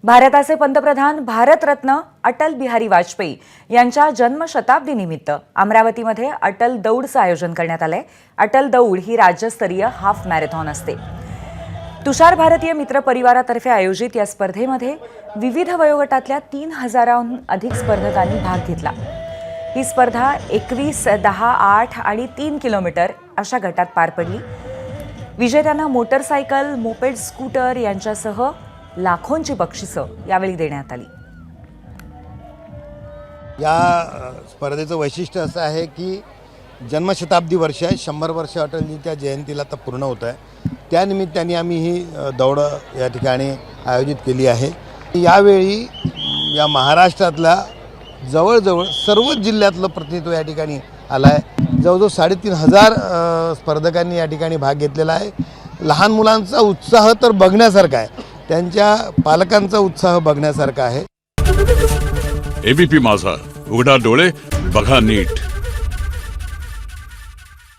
भारताचे पंतप्रधान भारतरत्न अटल बिहारी वाजपेयी यांच्या जन्मशताब्दी निमित्त अमरावतीमध्ये अटल दौडचं आयोजन करण्यात आलंय। अटल दौड ही राज्यस्तरीय हाफ मॅरेथॉन असते। तुषार भारतीय मित्र परिवारातर्फे आयोजित या स्पर्धेमध्ये विविध वयोगटातल्या 3000हून अधिक स्पर्धकांनी भाग घेतला। ही स्पर्धा 21, 10, 8 आणि 3 किलोमीटर अशा गटात पार पडली। विजेत्यांना मोटरसायकल, मोपेड, स्कूटर यांच्यासह लाखोंची बक्षिसं यावेळी देण्यात आली। या स्पर्धेचं वैशिष्ट्य असं आहे की जन्मशताब्दी वर्ष आहे, 100 वर्ष अटलजींच्या जयंतीला आता पूर्ण होत आहे। त्यानिमित्ताने आम्ही ही दौड या ठिकाणी आयोजित केली आहे। यावेळी या महाराष्ट्रातल्या जवळजवळ सर्व जिल्ह्यातलं प्रतिनिधित्व या ठिकाणी आलं आहे। जवळजवळ 3500 स्पर्धकांनी या ठिकाणी भाग घेतलेला आहे। लहान मुलांचा उत्साह तर बघण्यासारखा आहे, त्यांच्या पालकांचा उत्साह बघण्यासारखा आहे। एबीपी माझा, उघडा डोळे बघा नीट।